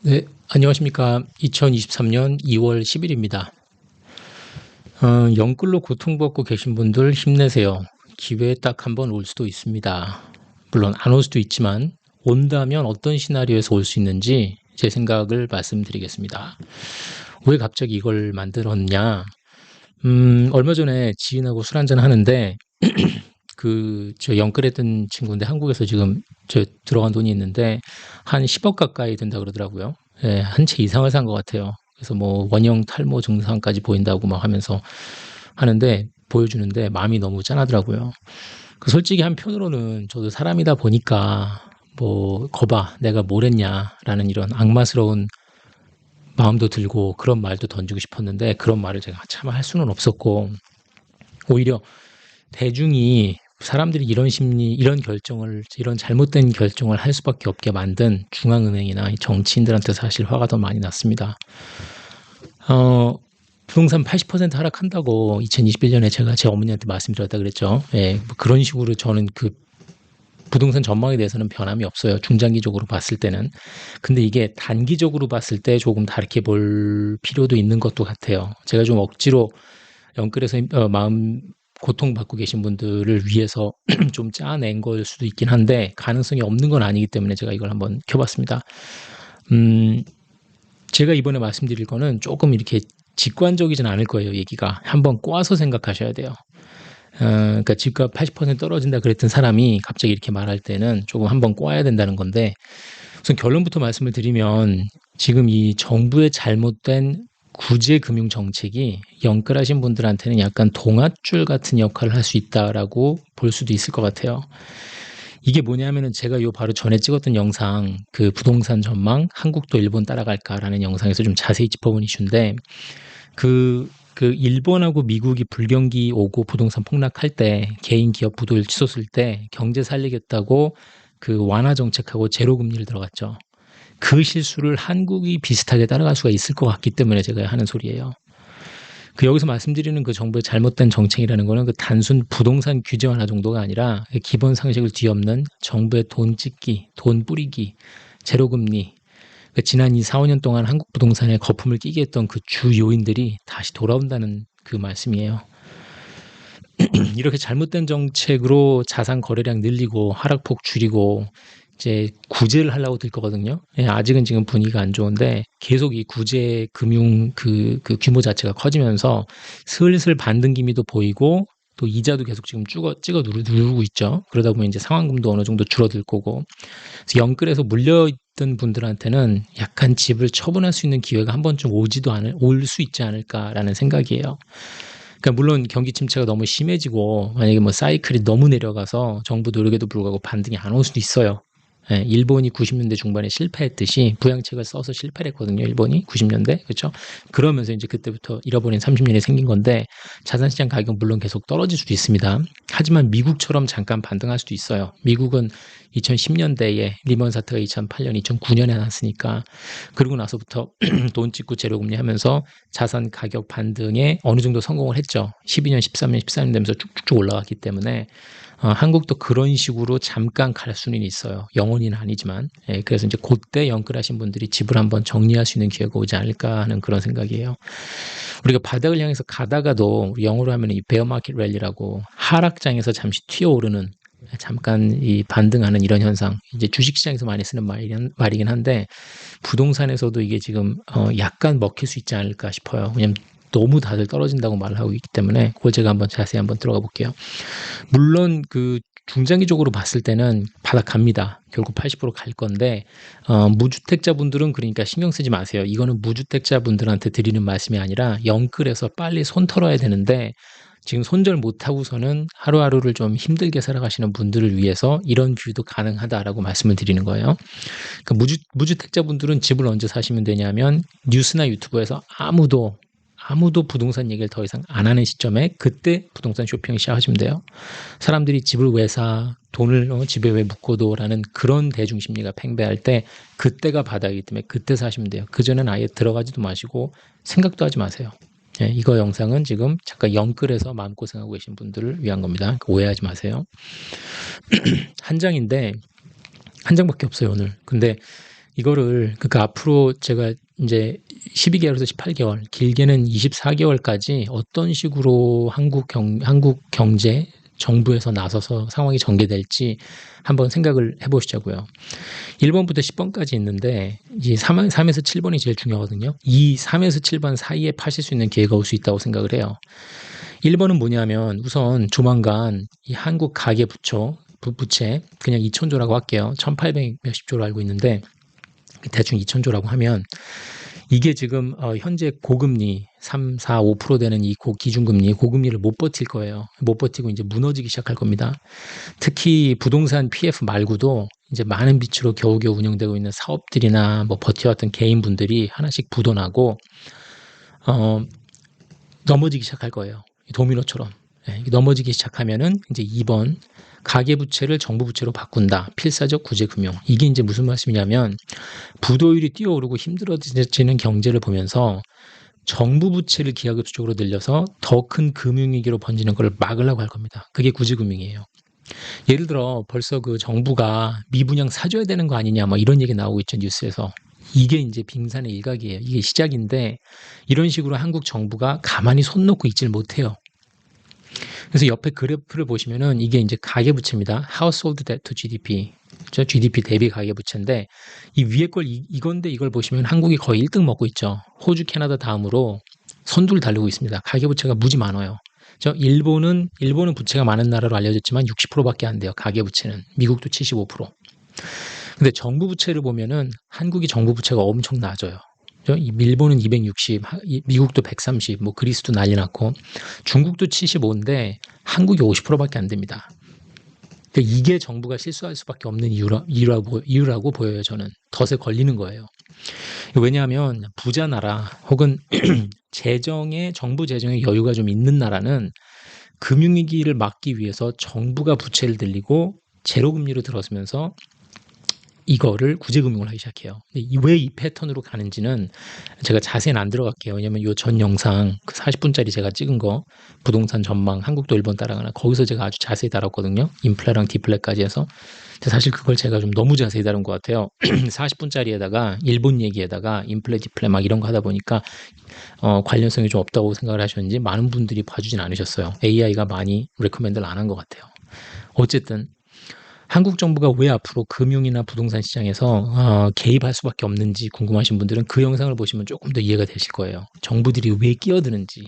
네, 안녕하십니까. 2023년 2월 10일입니다. 영끌로 고통받고 계신 분들 힘내세요. 기회에 딱 한 번 올 수도 있습니다. 물론 안 올 수도 있지만 온다면 어떤 시나리오에서 올 수 있는지 제 생각을 말씀드리겠습니다. 왜 갑자기 이걸 만들었냐? 얼마 전에 지인하고 술 한잔 하는데 저 영끌했던 친구인데 한국에서 지금 저 들어간 돈이 있는데 한 10억 가까이 된다 그러더라고요. 예, 한 채 이상을 산 것 같아요. 그래서 뭐 원형 탈모 증상까지 보인다고 막 하면서 하는데 보여주는데 마음이 너무 짠하더라고요. 솔직히 한편으로는 저도 사람이다 보니까 뭐 거봐 내가 뭘 했냐라는 이런 악마스러운 마음도 들고 그런 말도 던지고 싶었는데 그런 말을 제가 참 할 수는 없었고 오히려 대중이 사람들이 이런 심리, 이런 결정을, 이런 잘못된 결정을 할 수밖에 없게 만든 중앙은행이나 정치인들한테 사실 화가 더 많이 났습니다. 부동산 80% 하락한다고 2021년에 제가 제 어머니한테 말씀드렸다 그랬죠. 예, 뭐 그런 식으로 저는 그 부동산 전망에 대해서는 변함이 없어요. 중장기적으로 봤을 때는. 근데 이게 단기적으로 봤을 때 조금 다르게 볼 필요도 있는 것도 같아요. 제가 좀 억지로 영끌에서 마음 고통받고 계신 분들을 위해서 좀 짜낸 걸 수도 있긴 한데 가능성이 없는 건 아니기 때문에 제가 이걸 한번 켜봤습니다. 제가 이번에 말씀드릴 거는 조금 이렇게 직관적이진 않을 거예요. 얘기가 한번 꼬아서 생각하셔야 돼요. 그러니까 집값 80% 떨어진다 그랬던 사람이 갑자기 이렇게 말할 때는 조금 한번 꼬아야 된다는 건데 우선 결론부터 말씀을 드리면 지금 이 정부의 잘못된 구제 금융 정책이 영끌하신 분들한테는 약간 동아줄 같은 역할을 할 수 있다라고 볼 수도 있을 것 같아요. 이게 뭐냐면은 제가 요 바로 전에 찍었던 영상 그 부동산 전망 한국도 일본 따라갈까라는 영상에서 좀 자세히 짚어본 이슈인데 그 일본하고 미국이 불경기 오고 부동산 폭락할 때 개인 기업 부도를 치솟을 때 경제 살리겠다고 그 완화 정책하고 제로 금리를 들어갔죠. 그 실수를 한국이 비슷하게 따라갈 수가 있을 것 같기 때문에 제가 하는 소리예요. 여기서 말씀드리는 그 정부의 잘못된 정책이라는 거는 그 단순 부동산 규제 완화 정도가 아니라 기본 상식을 뒤엎는 정부의 돈 찍기, 돈 뿌리기, 제로금리, 지난 이 4, 5년 동안 한국 부동산에 거품을 끼게 했던 그 주 요인들이 다시 돌아온다는 그 말씀이에요. 이렇게 잘못된 정책으로 자산 거래량 늘리고 하락폭 줄이고 이제 구제를 하려고 들 거거든요. 예, 아직은 지금 분위기가 안 좋은데 계속 이 구제 금융 그 규모 자체가 커지면서 슬슬 반등 기미도 보이고 또 이자도 계속 지금 찍어 누르고 있죠. 그러다 보면 이제 상환금도 어느 정도 줄어들 거고. 그래서 영끌에서 물려있던 분들한테는 약간 집을 처분할 수 있는 기회가 한 번쯤 올 수 있지 않을까라는 생각이에요. 그러니까 물론 경기 침체가 너무 심해지고 만약에 뭐 사이클이 너무 내려가서 정부 노력에도 불구하고 반등이 안 올 수도 있어요. 예, 일본이 90년대 중반에 실패했듯이 부양책을 써서 실패를 했거든요. 일본이 90년대 그렇죠? 그러면서 이제 그때부터 잃어버린 30년이 생긴 건데 자산시장 가격은 물론 계속 떨어질 수도 있습니다. 하지만 미국처럼 잠깐 반등할 수도 있어요. 미국은 2010년대에 리먼 사태가 2008년, 2009년에 났으니까 그러고 나서부터 돈 찍고 재료금리 하면서 자산 가격 반등에 어느 정도 성공을 했죠. 12년, 13년, 14년 되면서 쭉쭉쭉 올라갔기 때문에 한국도 그런 식으로 잠깐 갈 수는 있어요. 영원히는 아니지만. 예, 그래서 이제 그때 영끌하신 분들이 집을 한번 정리할 수 있는 기회가 오지 않을까 하는 그런 생각이에요. 우리가 바닥을 향해서 가다가도 영어로 하면 이 베어 마켓 랠리라고 하락장에서 잠시 튀어오르는 잠깐 이 반등하는 이런 현상. 이제 주식시장에서 많이 쓰는 말이긴 한데 부동산에서도 이게 지금 약간 먹힐 수 있지 않을까 싶어요. 왜냐면 너무 다들 떨어진다고 말을 하고 있기 때문에 그걸 제가 한번 자세히 한번 들어가 볼게요. 물론 그 중장기적으로 봤을 때는 바닥 갑니다. 결국 80%갈 건데 무주택자분들은 그러니까 신경 쓰지 마세요. 이거는 무주택자분들한테 드리는 말씀이 아니라 영끌에서 빨리 손 털어야 되는데 지금 손절 못하고서는 하루하루를 좀 힘들게 살아가시는 분들을 위해서 이런 뷰도 가능하다라고 말씀을 드리는 거예요. 그러니까 무주택자분들은 집을 언제 사시면 되냐면 뉴스나 유튜브에서 아무도 부동산 얘기를 더 이상 안 하는 시점에 그때 부동산 쇼핑을 시작하시면 돼요. 사람들이 집을 왜 사, 돈을 집에 왜 묶어둬라는 그런 대중심리가 팽배할 때 그때가 바닥이기 때문에 그때 사시면 돼요. 그전엔 아예 들어가지도 마시고 생각도 하지 마세요. 예, 이거 영상은 지금 잠깐 영끌에서 마음고생하고 계신 분들을 위한 겁니다. 그러니까 오해하지 마세요. 한 장인데 한 장밖에 없어요 오늘. 근데 이거를 그러니까 앞으로 제가 이제 12개월에서 18개월, 길게는 24개월까지 어떤 식으로 한국 경제 정부에서 나서서 상황이 전개될지 한번 생각을 해보시자고요. 1번부터 10번까지 있는데 이 3에서 7번이 제일 중요하거든요. 이 3에서 7번 사이에 파실 수 있는 기회가 올 수 있다고 생각을 해요. 1번은 뭐냐면 우선 조만간 이 한국 가계부채 그냥 2천조라고 할게요. 1800 몇십 조로 알고 있는데 대충 2천조라고 하면 이게 지금 현재 고금리 3, 4, 5% 되는 이 기준금리, 고금리를 못 버틸 거예요. 못 버티고 이제 무너지기 시작할 겁니다. 특히 부동산 PF 말고도 이제 많은 빚으로 겨우겨우 운영되고 있는 사업들이나 뭐 버텨왔던 개인분들이 하나씩 부도나고 넘어지기 시작할 거예요. 도미노처럼. 넘어지기 시작하면은 이제 2번 가계부채를 정부부채로 바꾼다. 필사적 구제금융. 이게 이제 무슨 말씀이냐면 부도율이 뛰어오르고 힘들어지는 경제를 보면서 정부 부채를 기하급수적으로 늘려서 더 큰 금융위기로 번지는 걸 막으려고 할 겁니다. 그게 구제금융이에요. 예를 들어 벌써 그 정부가 미분양 사줘야 되는 거 아니냐 뭐 이런 얘기 나오고 있죠 뉴스에서. 이게 이제 빙산의 일각이에요. 이게 시작인데 이런 식으로 한국 정부가 가만히 손 놓고 있지를 못해요. 그래서 옆에 그래프를 보시면은 이게 이제 가계부채입니다. Household Debt to GDP. 그렇죠? GDP 대비 가계부채인데 이 위에 걸 이건데 이걸 보시면 한국이 거의 1등 먹고 있죠. 호주, 캐나다 다음으로 선두를 달리고 있습니다. 가계부채가 무지 많아요. 일본은 부채가 많은 나라로 알려졌지만 60%밖에 안 돼요. 가계부채는. 미국도 75%. 근데 정부 부채를 보면은 한국이 정부 부채가 엄청 낮아요. 일본은 260, 미국도 130, 뭐 그리스도 난리 났고 중국도 75인데 한국이 50%밖에 안 됩니다. 그러니까 이게 정부가 실수할 수밖에 없는 이유라고 보여요. 저는 덫에 걸리는 거예요. 왜냐하면 부자 나라 혹은 정부 재정에 여유가 좀 있는 나라는 금융위기를 막기 위해서 정부가 부채를 늘리고 제로금리로 들어서면서 이거를 구제금융을 하기 시작해요. 왜 이 패턴으로 가는지는 제가 자세히는 안 들어갈게요. 왜냐면 이 전 영상 그 40분짜리 제가 찍은 거 부동산 전망 한국도 일본 따라가나 거기서 제가 아주 자세히 다뤘거든요. 인플레랑 디플레까지 해서. 근데 사실 그걸 제가 좀 너무 자세히 다룬 것 같아요. 40분짜리에다가 일본 얘기에다가 인플레 디플레 막 이런 거 하다 보니까 관련성이 좀 없다고 생각을 하셨는지 많은 분들이 봐주진 않으셨어요. AI가 많이 레코멘드를 안 한 것 같아요. 어쨌든 한국 정부가 왜 앞으로 금융이나 부동산 시장에서 개입할 수밖에 없는지 궁금하신 분들은 그 영상을 보시면 조금 더 이해가 되실 거예요. 정부들이 왜 끼어드는지.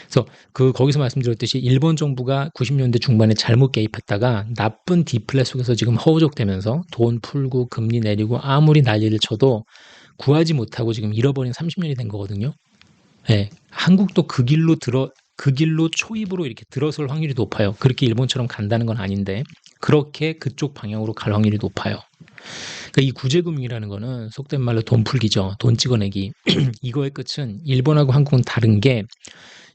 그래서 거기서 말씀드렸듯이 일본 정부가 90년대 중반에 잘못 개입했다가 나쁜 디플레 속에서 지금 허우적대면서 돈 풀고 금리 내리고 아무리 난리를 쳐도 구하지 못하고 지금 잃어버린 30년이 된 거거든요. 네, 한국도 그 길로 초입으로 이렇게 들어설 확률이 높아요. 그렇게 일본처럼 간다는 건 아닌데 그렇게 그쪽 방향으로 갈 확률이 높아요. 그러니까 이 구제금융이라는 거는 속된 말로 돈 풀기죠. 돈 찍어내기. 이거의 끝은 일본하고 한국은 다른 게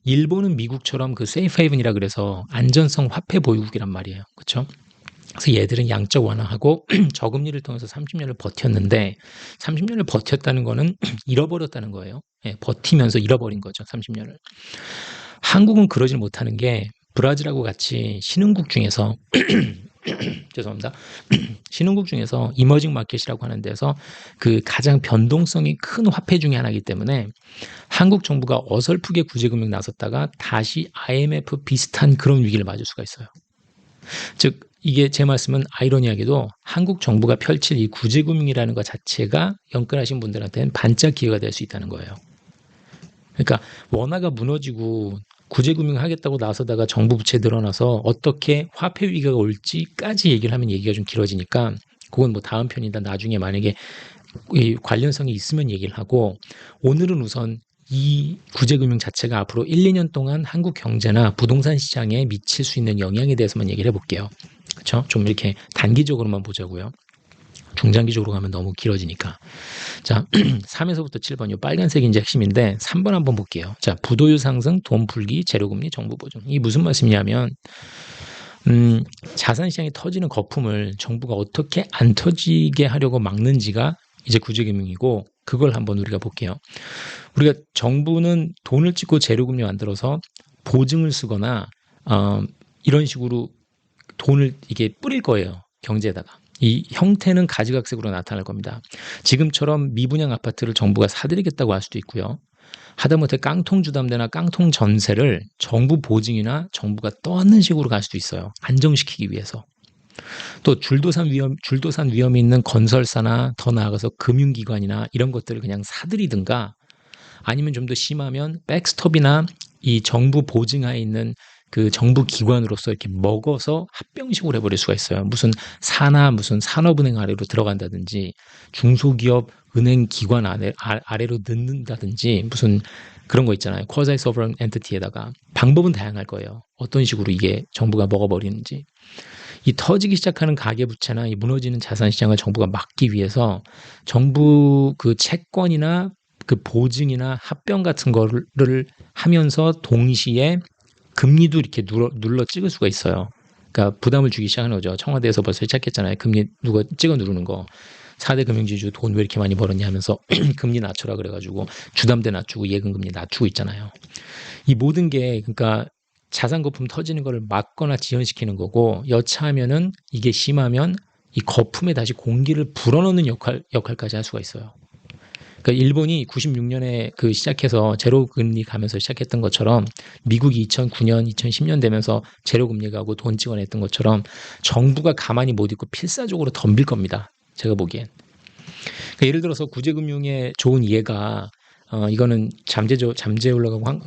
일본은 미국처럼 그 세이프 헤이븐이라 그래서 안전성 화폐 보유국이란 말이에요. 그렇죠? 그래서 얘들은 양적 완화하고 저금리를 통해서 30년을 버텼는데 30년을 버텼다는 거는 잃어버렸다는 거예요. 예, 버티면서 잃어버린 거죠. 30년을. 한국은 그러질 못하는 게 브라질하고 같이 신흥국 중에서 죄송합니다. 신흥국 중에서 이머징 마켓이라고 하는 데서 그 가장 변동성이 큰 화폐 중에 하나이기 때문에 한국 정부가 어설프게 구제금융 나섰다가 다시 IMF 비슷한 그런 위기를 맞을 수가 있어요. 즉 이게 제 말씀은 아이러니하게도 한국 정부가 펼칠 이 구제금융이라는 것 자체가 연끌하신 분들한테는 반짝 기회가 될 수 있다는 거예요. 그러니까 원화가 무너지고 구제금융 하겠다고 나서다가 정부 부채 늘어나서 어떻게 화폐 위기가 올지까지 얘기를 하면 얘기가 좀 길어지니까 그건 뭐 다음 편이다 나중에 만약에 이 관련성이 있으면 얘기를 하고 오늘은 우선 이 구제금융 자체가 앞으로 1, 2년 동안 한국 경제나 부동산 시장에 미칠 수 있는 영향에 대해서만 얘기를 해볼게요. 그렇죠? 좀 이렇게 단기적으로만 보자고요. 중장기적으로 가면 너무 길어지니까. 자, 3에서부터 7번 이 빨간색이 이제 핵심인데 3번 한번 볼게요. 자, 부도율 상승, 돈 풀기, 재료금리, 정부 보증. 이게 무슨 말씀이냐면 자산시장이 터지는 거품을 정부가 어떻게 안 터지게 하려고 막는지가 이제 구제금융이고 그걸 한번 우리가 볼게요. 우리가 정부는 돈을 찍고 재료금리 만들어서 보증을 쓰거나 이런 식으로 돈을 이게 뿌릴 거예요. 경제에다가. 이 형태는 가지각색으로 나타날 겁니다. 지금처럼 미분양 아파트를 정부가 사드리겠다고 할 수도 있고요. 하다못해 깡통주담대나 깡통전세를 정부 보증이나 정부가 떠안는 식으로 갈 수도 있어요. 안정시키기 위해서. 또 줄도산 위험이 있는 건설사나 더 나아가서 금융기관이나 이런 것들을 그냥 사들이든가, 아니면 좀 더 심하면 백스톱이나 이 정부 보증하에 있는 그 정부 기관으로서 이렇게 먹어서 합병식으로 해버릴 수가 있어요. 무슨 무슨 산업은행 아래로 들어간다든지, 중소기업 은행 기관 아래로 넣는다든지, 무슨 그런 거 있잖아요. 쿼자이 소버런 엔티티에다가. 방법은 다양할 거예요. 어떤 식으로 이게 정부가 먹어버리는지. 이 터지기 시작하는 가계부채나 이 무너지는 자산시장을 정부가 막기 위해서 정부 그 채권이나 그 보증이나 합병 같은 거를 하면서 동시에 금리도 이렇게 눌러 찍을 수가 있어요. 그러니까 부담을 주기 시작하는 거죠. 청와대에서 벌써 시작했잖아요. 금리 누가 찍어 누르는 거. 4대 금융지주 돈 왜 이렇게 많이 벌었냐 하면서 금리 낮춰라 그래가지고 주담대 낮추고 예금금리 낮추고 있잖아요. 이 모든 게 그러니까 자산 거품 터지는 거를 막거나 지연시키는 거고, 여차하면은 이게 심하면 이 거품에 다시 공기를 불어넣는 역할까지 할 수가 있어요. 그러니까 일본이 96년에 그 시작해서 제로 금리 가면서 시작했던 것처럼, 미국이 2009년, 2010년 되면서 제로 금리 가고 돈 찍어냈던 것처럼 정부가 가만히 못 있고 필사적으로 덤빌 겁니다. 제가 보기엔. 그러니까 예를 들어서 구제금융의 좋은 예가 이거는 잠재우려고 한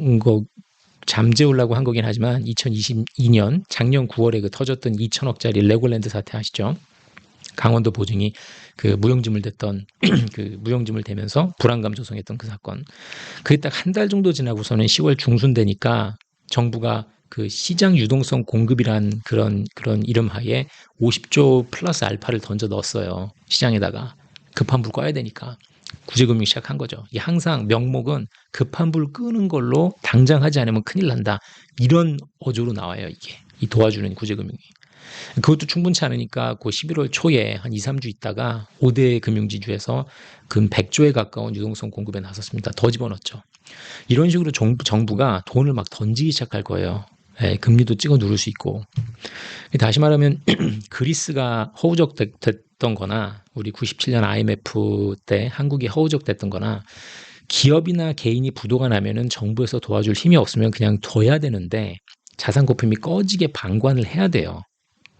거긴 하지만 2022년 작년 9월에 그 터졌던 2천억짜리 레고랜드 사태 아시죠? 강원도 보증이 그 무용지물 됐던 그 무용지물 되면서 불안감 조성했던 그 사건. 그게 딱 한 달 정도 지나고서는 10월 중순 되니까 정부가 그 시장 유동성 공급이란 그런 이름 하에 50조 플러스 알파를 던져 넣었어요. 시장에다가. 급한 불 꺼야 되니까. 구제금융 시작한 거죠. 이 항상 명목은 급한 불 끄는 걸로 당장 하지 않으면 큰일 난다. 이런 어조로 나와요, 이게. 이 도와주는 구제금융이. 그것도 충분치 않으니까 그 11월 초에 한 2, 3주 있다가 5대 금융지주에서 근 100조에 가까운 유동성 공급에 나섰습니다. 더 집어넣었죠. 이런 식으로 정부가 돈을 막 던지기 시작할 거예요. 예, 금리도 찍어 누를 수 있고. 다시 말하면 그리스가 허우적됐던 거나, 우리 97년 IMF 때 한국이 허우적됐던 거나, 기업이나 개인이 부도가 나면은 정부에서 도와줄 힘이 없으면 그냥 둬야 되는데 자산 거품이 꺼지게 방관을 해야 돼요.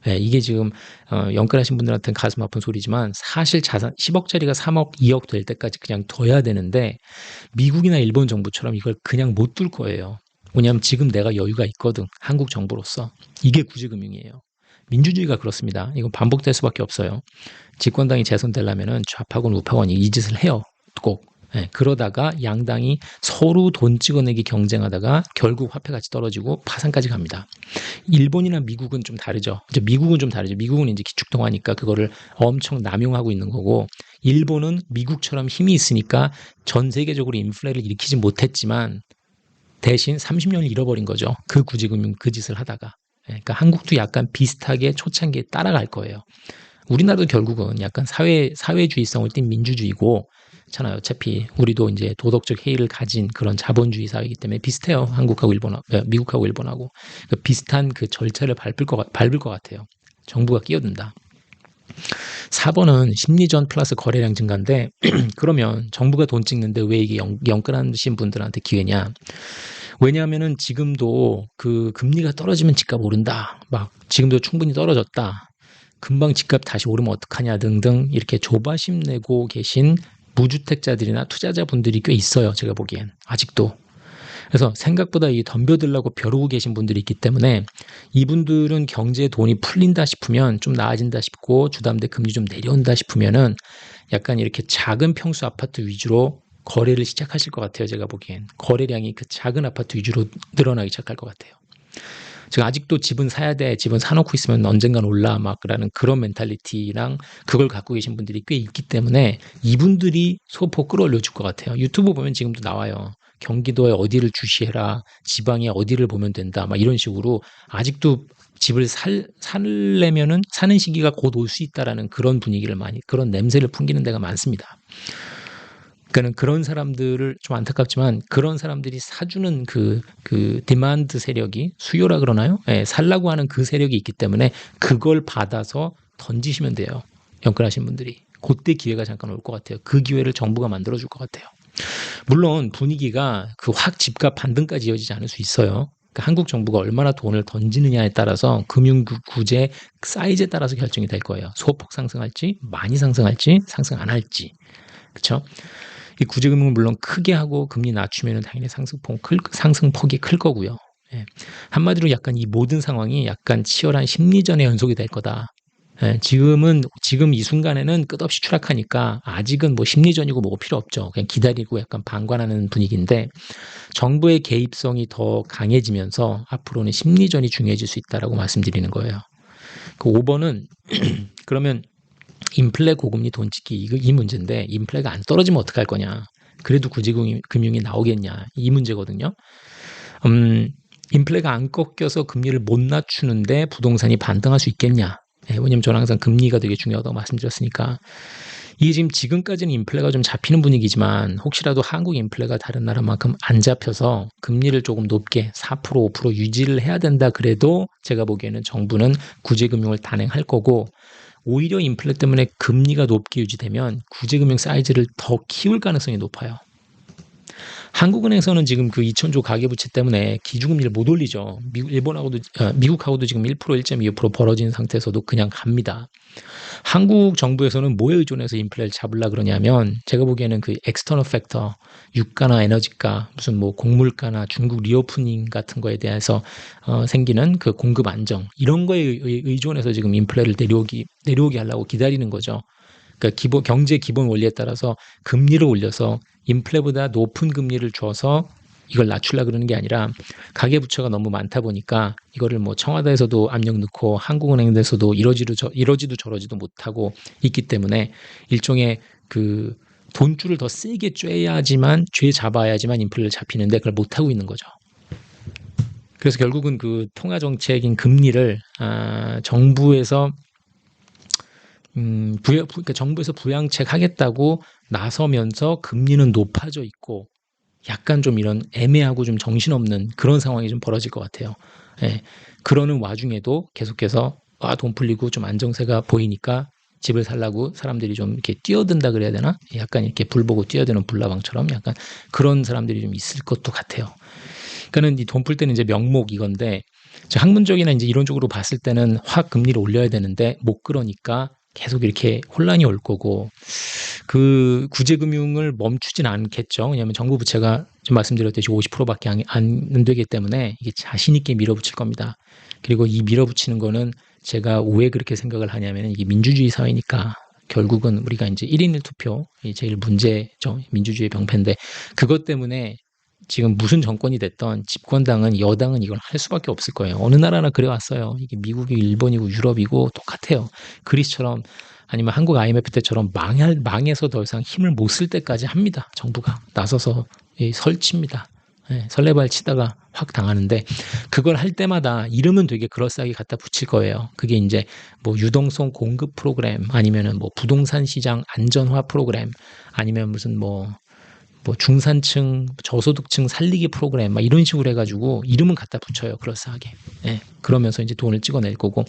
네, 이게 지금 연끌하신 분들한테는 가슴 아픈 소리지만 사실 자산 10억짜리가 3억, 2억 될 때까지 그냥 둬야 되는데 미국이나 일본 정부처럼 이걸 그냥 못 둘 거예요. 왜냐하면 지금 내가 여유가 있거든. 한국 정부로서. 이게 구제금융이에요. 민주주의가 그렇습니다. 이건 반복될 수밖에 없어요. 집권당이 재선되려면은 좌파권, 우파권이 이 짓을 해요. 꼭. 네, 그러다가 양당이 서로 돈 찍어내기 경쟁하다가 결국 화폐가치 떨어지고 파산까지 갑니다. 일본이나 미국은 좀 다르죠. 미국은 이제 기축통화니까 그거를 엄청 남용하고 있는 거고, 일본은 미국처럼 힘이 있으니까 전 세계적으로 인플레를 일으키지 못했지만 대신 30년을 잃어버린 거죠. 그 구제금융 그 짓을 하다가. 그러니까 한국도 약간 비슷하게 초창기에 따라갈 거예요. 우리나라도 결국은 약간 사회주의성을 띈 민주주의고, 잖아요. 어차피 우리도 이제 도덕적 해이를 가진 그런 자본주의 사회이기 때문에 비슷해요. 미국하고 일본하고. 그러니까 비슷한 그 절차를 밟을 것 같아요. 정부가 끼어든다. 4번은 심리전 플러스 거래량 증가인데 그러면 정부가 돈 찍는데 왜 이게 연끌하신 분들한테 기회냐? 왜냐하면은 지금도 그 금리가 떨어지면 집값 오른다. 막 지금도 충분히 떨어졌다. 금방 집값 다시 오르면 어떡하냐 등등 이렇게 조바심 내고 계신 무주택자들이나 투자자분들이 꽤 있어요. 제가 보기엔. 아직도. 그래서 생각보다 이 덤벼들라고 벼르고 계신 분들이 있기 때문에 이분들은 경제에 돈이 풀린다 싶으면 좀 나아진다 싶고 주담대 금리 좀 내려온다 싶으면은 약간 이렇게 작은 평수 아파트 위주로 거래를 시작하실 것 같아요. 제가 보기엔. 거래량이 그 작은 아파트 위주로 늘어나기 시작할 것 같아요. 지금 아직도 집은 사야 돼. 집은 사놓고 있으면 언젠간 올라 막라는 그런 멘탈리티랑 그걸 갖고 계신 분들이 꽤 있기 때문에 이분들이 소폭 끌어올려 줄 것 같아요. 유튜브 보면 지금도 나와요. 경기도에 어디를 주시해라. 지방에 어디를 보면 된다. 막 이런 식으로 아직도 집을 살려면은 사는 시기가 곧 올 수 있다라는 그런 분위기를 그런 냄새를 풍기는 데가 많습니다. 그러니까 그런 사람들을 좀 안타깝지만 그런 사람들이 사주는 그 디만드 세력이 수요라 그러나요? 예, 살라고 하는 그 세력이 있기 때문에 그걸 받아서 던지시면 돼요. 연끌하신 분들이. 그때 기회가 잠깐 올 것 같아요. 그 기회를 정부가 만들어줄 것 같아요. 물론 분위기가 그 확 집값 반등까지 이어지지 않을 수 있어요. 그러니까 한국 정부가 얼마나 돈을 던지느냐에 따라서 금융 구제 사이즈에 따라서 결정이 될 거예요. 소폭 상승할지, 많이 상승할지, 상승 안 할지. 그렇죠? 이 구제금융을 물론 크게 하고 금리 낮추면 당연히 상승폭이 클 거고요. 예. 한마디로 약간 이 모든 상황이 약간 치열한 심리전의 연속이 될 거다. 예, 지금 이 순간에는 끝없이 추락하니까 아직은 뭐 심리전이고 뭐고 필요 없죠. 그냥 기다리고 약간 방관하는 분위기인데 정부의 개입성이 더 강해지면서 앞으로는 심리전이 중요해질 수 있다라고 말씀드리는 거예요. 그 5번은 그러면 인플레 고금리 돈 찍기 이 문제인데 인플레가 안 떨어지면 어떡할 거냐. 그래도 구제금융이 나오겠냐. 이 문제거든요. 인플레가 안 꺾여서 금리를 못 낮추는데 부동산이 반등할 수 있겠냐. 왜냐면 저는 항상 금리가 되게 중요하다고 말씀드렸으니까. 이게 지금까지는 인플레가 좀 잡히는 분위기지만 혹시라도 한국 인플레가 다른 나라만큼 안 잡혀서 금리를 조금 높게 4%, 5% 유지를 해야 된다 그래도 제가 보기에는 정부는 구제금융을 단행할 거고 오히려 인플레 때문에 금리가 높게 유지되면 구제금융 사이즈를 더 키울 가능성이 높아요. 한국은행에서는 지금 그 2,000조 가계부채 때문에 기준금리를 못 올리죠. 미국하고도 지금 1%, 1.25% 벌어진 상태에서도 그냥 갑니다. 한국 정부에서는 뭐에 의존해서 인플레를 잡으려 그러냐면 제가 보기에는 그 엑스터널 팩터, 유가나 에너지가 무슨 뭐 곡물가나 중국 리오프닝 같은 거에 대해서 생기는 그 공급 안정 이런 거에 의존해서 지금 인플레를 내려오게 하려고 기다리는 거죠. 그러니까 경제 기본 원리에 따라서 금리를 올려서 인플레보다 높은 금리를 줘서 이걸 낮추려고 그러는 게 아니라 가계부채가 너무 많다 보니까 이거를 뭐 청와대에서도 압력 넣고 한국은행에서도 이러지도 저러지도 못하고 있기 때문에 일종의 그 돈줄을 더 세게 잡아야지만 인플레를 잡히는데 그걸 못하고 있는 거죠. 그래서 결국은 그 통화정책인 금리를 정부에서 그러니까 정부에서 부양책 하겠다고 나서면서 금리는 높아져 있고 약간 좀 이런 애매하고 좀 정신없는 그런 상황이 좀 벌어질 것 같아요. 예. 그러는 와중에도 계속해서 돈 풀리고 좀 안정세가 보이니까 집을 살라고 사람들이 좀 이렇게 뛰어든다 그래야 되나? 약간 이렇게 불 보고 뛰어드는 불나방처럼 약간 그런 사람들이 좀 있을 것도 같아요. 그러니까는 이 돈 풀 때는 이제 명목 이건데 학문적이나 이제 이론적으로 봤을 때는 확 금리를 올려야 되는데 못 그러니까 계속 이렇게 혼란이 올 거고 그 구제금융을 멈추진 않겠죠. 왜냐하면 정부 부채가 좀 말씀드렸듯이 50%밖에 안 되기 때문에 이게 자신 있게 밀어붙일 겁니다. 그리고 이 밀어붙이는 거는 제가 왜 그렇게 생각을 하냐면 이게 민주주의 사회니까 결국은 우리가 이제 1인 1투표 제일 문제죠. 민주주의 병폐인데 그것 때문에 지금 무슨 정권이 됐던 집권당은 여당은 이걸 할 수밖에 없을 거예요. 어느 나라나 그래왔어요. 이게 미국이 일본이고 유럽이고 똑같아요. 그리스처럼 아니면 한국 IMF 때처럼 망해서 더 이상 힘을 못 쓸 때까지 합니다. 정부가 나서서 설칩니다. 설레발 치다가 확 당하는데 그걸 할 때마다 이름은 되게 그럴싸하게 갖다 붙일 거예요. 그게 이제 뭐 유동성 공급 프로그램 아니면은 뭐 부동산 시장 안전화 프로그램 아니면 무슨 뭐 중산층, 저소득층 살리기 프로그램 막 이런 식으로 해가지고 이름은 갖다 붙여요. 그럴싸하게. 그러면서 이제 돈을 찍어낼 거고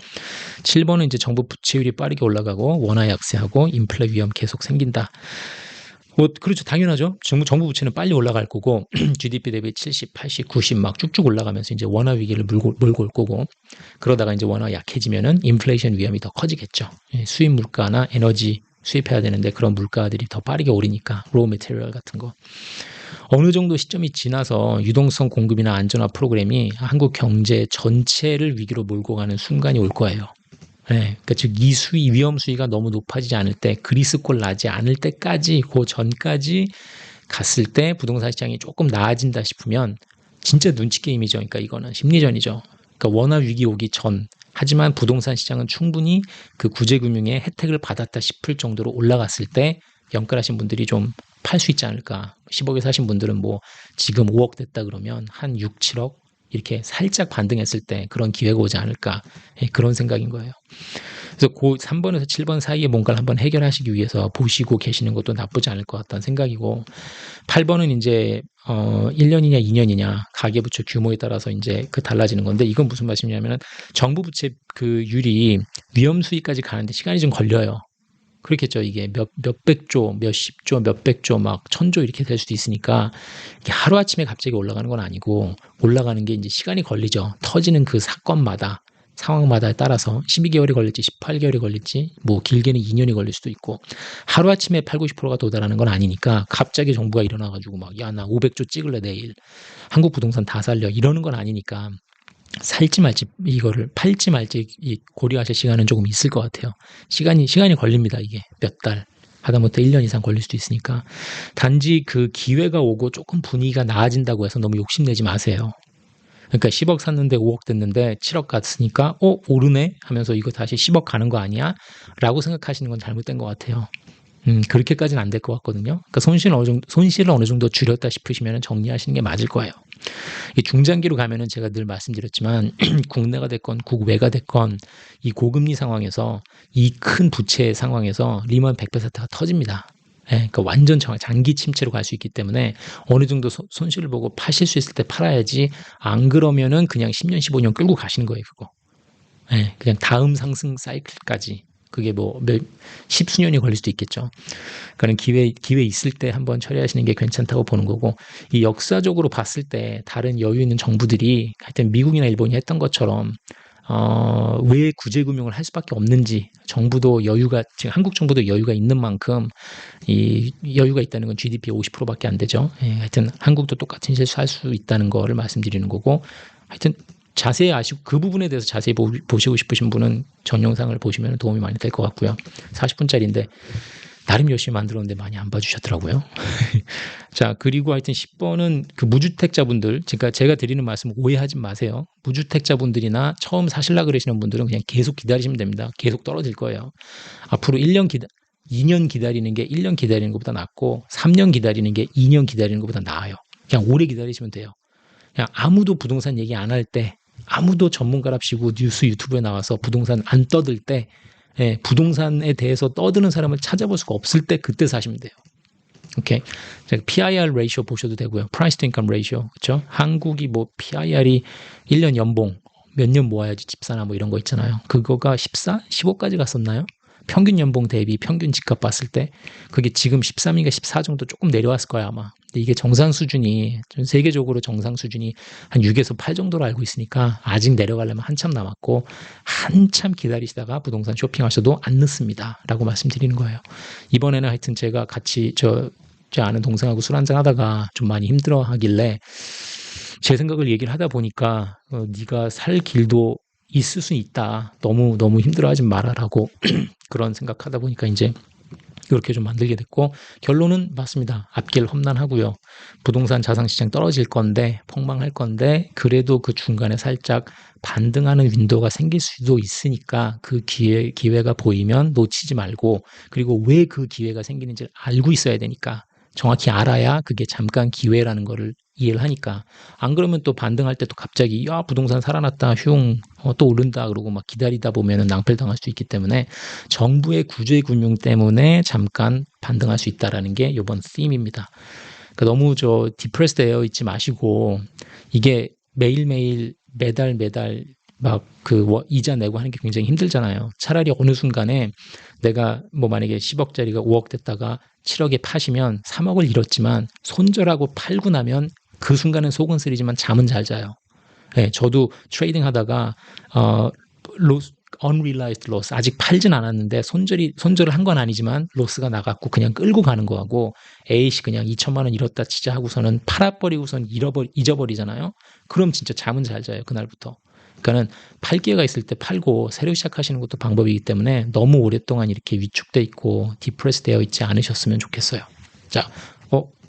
7번은 이제 정부 부채율이 빠르게 올라가고 원화 약세하고 인플레 위험 계속 생긴다. 그렇죠. 당연하죠. 정부 부채는 빨리 올라갈 거고 GDP 대비 70, 80, 90 막 쭉쭉 올라가면서 이제 원화 위기를 몰고 올 거고 그러다가 이제 원화 약해지면은 인플레이션 위험이 더 커지겠죠. 수입 물가나 에너지 수입해야 되는데 그런 물가들이 더 빠르게 오르니까 로우 매테리얼 같은 거 어느 정도 시점이 지나서 유동성 공급이나 안전화 프로그램이 한국 경제 전체를 위기로 몰고 가는 순간이 올 거예요. 그러니까 즉 이 위험 수위가 너무 높아지지 않을 때 그리스꼴 나지 않을 때까지 그 전까지 갔을 때 부동산 시장이 조금 나아진다 싶으면 진짜 눈치 게임이죠. 그러니까 이거는 심리전이죠. 그러니까 원화 위기 오기 전 하지만 부동산 시장은 충분히 그 구제금융의 혜택을 받았다 싶을 정도로 올라갔을 때 연끌하신 분들이 좀 팔 수 있지 않을까. 10억에 사신 분들은 뭐 지금 5억 됐다 그러면 한 6, 7억 이렇게 살짝 반등했을 때 그런 기회가 오지 않을까. 그런 생각인 거예요. 그래서 그 3번에서 7번 사이에 뭔가를 한번 해결하시기 위해서 보시고 계시는 것도 나쁘지 않을 것 같다는 생각이고 8번은 이제 1년이냐 2년이냐 가계부채 규모에 따라서 이제 그 달라지는 건데 이건 무슨 말씀이냐면은 정부 부채 그 율이 위험 수위까지 가는데 시간이 좀 걸려요. 그렇겠죠. 이게 몇백 조, 몇십 조, 몇백 조, 막 천조 이렇게 될 수도 있으니까 이게 하루아침에 갑자기 올라가는 건 아니고 올라가는 게 이제 시간이 걸리죠. 터지는 그 사건마다 상황마다에 따라서 12개월이 걸릴지 18개월이 걸릴지 뭐 길게는 2년이 걸릴 수도 있고 하루아침에 8, 90%가 도달하는 건 아니니까 갑자기 정부가 일어나가지고 막 야, 나 500조 찍을래 내일. 한국 부동산 다 살려. 이러는 건 아니니까 살지 말지 이거를 팔지 말지 고려하실 시간은 조금 있을 것 같아요. 시간이 걸립니다. 이게 몇 달. 하다못해 1년 이상 걸릴 수도 있으니까. 단지 그 기회가 오고 조금 분위기가 나아진다고 해서 너무 욕심내지 마세요. 그러니까 10억 샀는데 5억 됐는데 7억 갔으니까 오르네 하면서 이거 다시 10억 가는 거 아니야? 라고 생각하시는 건 잘못된 것 같아요. 그렇게까지는 안 될 것 같거든요. 그러니까 손실을 어느 정도 줄였다 싶으시면 정리하시는 게 맞을 거예요. 이 중장기로 가면은 제가 늘 말씀드렸지만 국내가 됐건 국외가 됐건 이 고금리 상황에서 이 큰 부채 상황에서 리먼 100%가 터집니다. 예, 그러니까 완전 장기 침체로 갈 수 있기 때문에 어느 정도 손실을 보고 파실 수 있을 때 팔아야지 안 그러면은 그냥 10년, 15년 끌고 가시는 거예요, 그거. 예, 그냥 다음 상승 사이클까지. 그게 뭐 십수년이 걸릴 수도 있겠죠. 그러니까 기회 있을 때 한번 처리하시는 게 괜찮다고 보는 거고 이 역사적으로 봤을 때 다른 여유 있는 정부들이 하여튼 미국이나 일본이 했던 것처럼 왜 구제금융을 할 수밖에 없는지 정부도 여유가 지금 한국 정부도 여유가 있는 만큼 이 여유가 있다는 건 GDP 50%밖에 안 되죠. 예, 하여튼 한국도 똑같은 실수 할 수 있다는 거를 말씀드리는 거고 하여튼 자세히 아시고 그 부분에 대해서 자세히 보시고 싶으신 분은 전 영상을 보시면 도움이 많이 될 것 같고요. 40분짜리인데 나름 열심히 만들었는데 많이 안 봐주셨더라고요. 자, 그리고 하여튼 10번은 그 무주택자분들, 그러니까 제가 드리는 말씀 오해하지 마세요. 무주택자분들이나 처음 사실라 그러시는 분들은 그냥 계속 기다리시면 됩니다. 계속 떨어질 거예요. 앞으로 2년 기다리는 게 1년 기다리는 것보다 낫고 3년 기다리는 게 2년 기다리는 것보다 나아요. 그냥 오래 기다리시면 돼요. 그냥 아무도 부동산 얘기 안 할 때, 아무도 전문가랍시고 뉴스 유튜브에 나와서 부동산 안 떠들 때, 예, 부동산에 대해서 떠드는 사람을 찾아볼 수가 없을 때 그때 사시면 돼요. 오케이. PIR 레이쇼 보셔도 되고요. Price to Income Ratio. 그렇죠? 한국이 뭐 PIR이 1년 연봉 몇 년 모아야지 집 사나 뭐 이런 거 있잖아요. 그거가 14, 15까지 갔었나요? 평균 연봉 대비 평균 집값 봤을 때 그게 지금 13인가 14 정도 조금 내려왔을 거야 아마. 근데 이게 정상 수준이 전 세계적으로 정상 수준이 한 6에서 8 정도로 알고 있으니까 아직 내려가려면 한참 남았고 한참 기다리시다가 부동산 쇼핑하셔도 안 늦습니다. 라고 말씀드리는 거예요. 이번에는 하여튼 제가 같이 제 아는 동생하고 술 한잔 하다가 좀 많이 힘들어 하길래 제 생각을 얘기를 하다 보니까 네가 살 길도 있을 수 있다. 너무 힘들어하지 말아라고 그런 생각하다 보니까 이제 이렇게 좀 만들게 됐고 결론은 맞습니다. 앞길 험난하고요. 부동산 자산시장 떨어질 건데 폭망할 건데 그래도 그 중간에 살짝 반등하는 윈도우가 생길 수도 있으니까 그 기회가 보이면 놓치지 말고 그리고 왜 그 기회가 생기는지를 알고 있어야 되니까 정확히 알아야 그게 잠깐 기회라는 거를 이해를 하니까 안 그러면 또 반등할 때 또 갑자기 야 부동산 살아났다 흉 또 오른다 그러고 막 기다리다 보면은 낭패당할 수 있기 때문에 정부의 구제금융 때문에 잠깐 반등할 수 있다라는 게 이번 theme입니다. 그러니까 너무 디프레스 되어 있지 마시고 이게 매일매일 매달 막 이자 내고 하는 게 굉장히 힘들잖아요. 차라리 어느 순간에 내가 뭐 만약에 10억짜리가 5억 됐다가 7억에 파시면 3억을 잃었지만 손절하고 팔고 나면 그 순간은 속은 쓰리지만 잠은 잘 자요. 네, 저도 트레이딩 하다가 unrealized loss 아직 팔진 않았는데 손절을 한 건 아니지만 로스가 나갔고 그냥 끌고 가는 거하고 에이씨 그냥 2천만 원 잃었다 치자 하고서는 팔아버리고선 잊어버리잖아요. 그럼 진짜 잠은 잘 자요 그날부터. 그러니까는 팔 기회가 있을 때 팔고 새로 시작하시는 것도 방법이기 때문에 너무 오랫동안 이렇게 위축돼 있고 디프레스 되어 있지 않으셨으면 좋겠어요. 자,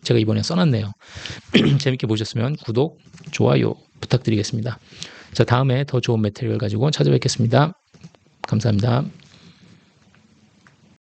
제가 이번에 써놨네요. 재밌게 보셨으면 구독, 좋아요 부탁드리겠습니다. 자, 다음에 더 좋은 매테리얼 가지고 찾아뵙겠습니다. 감사합니다.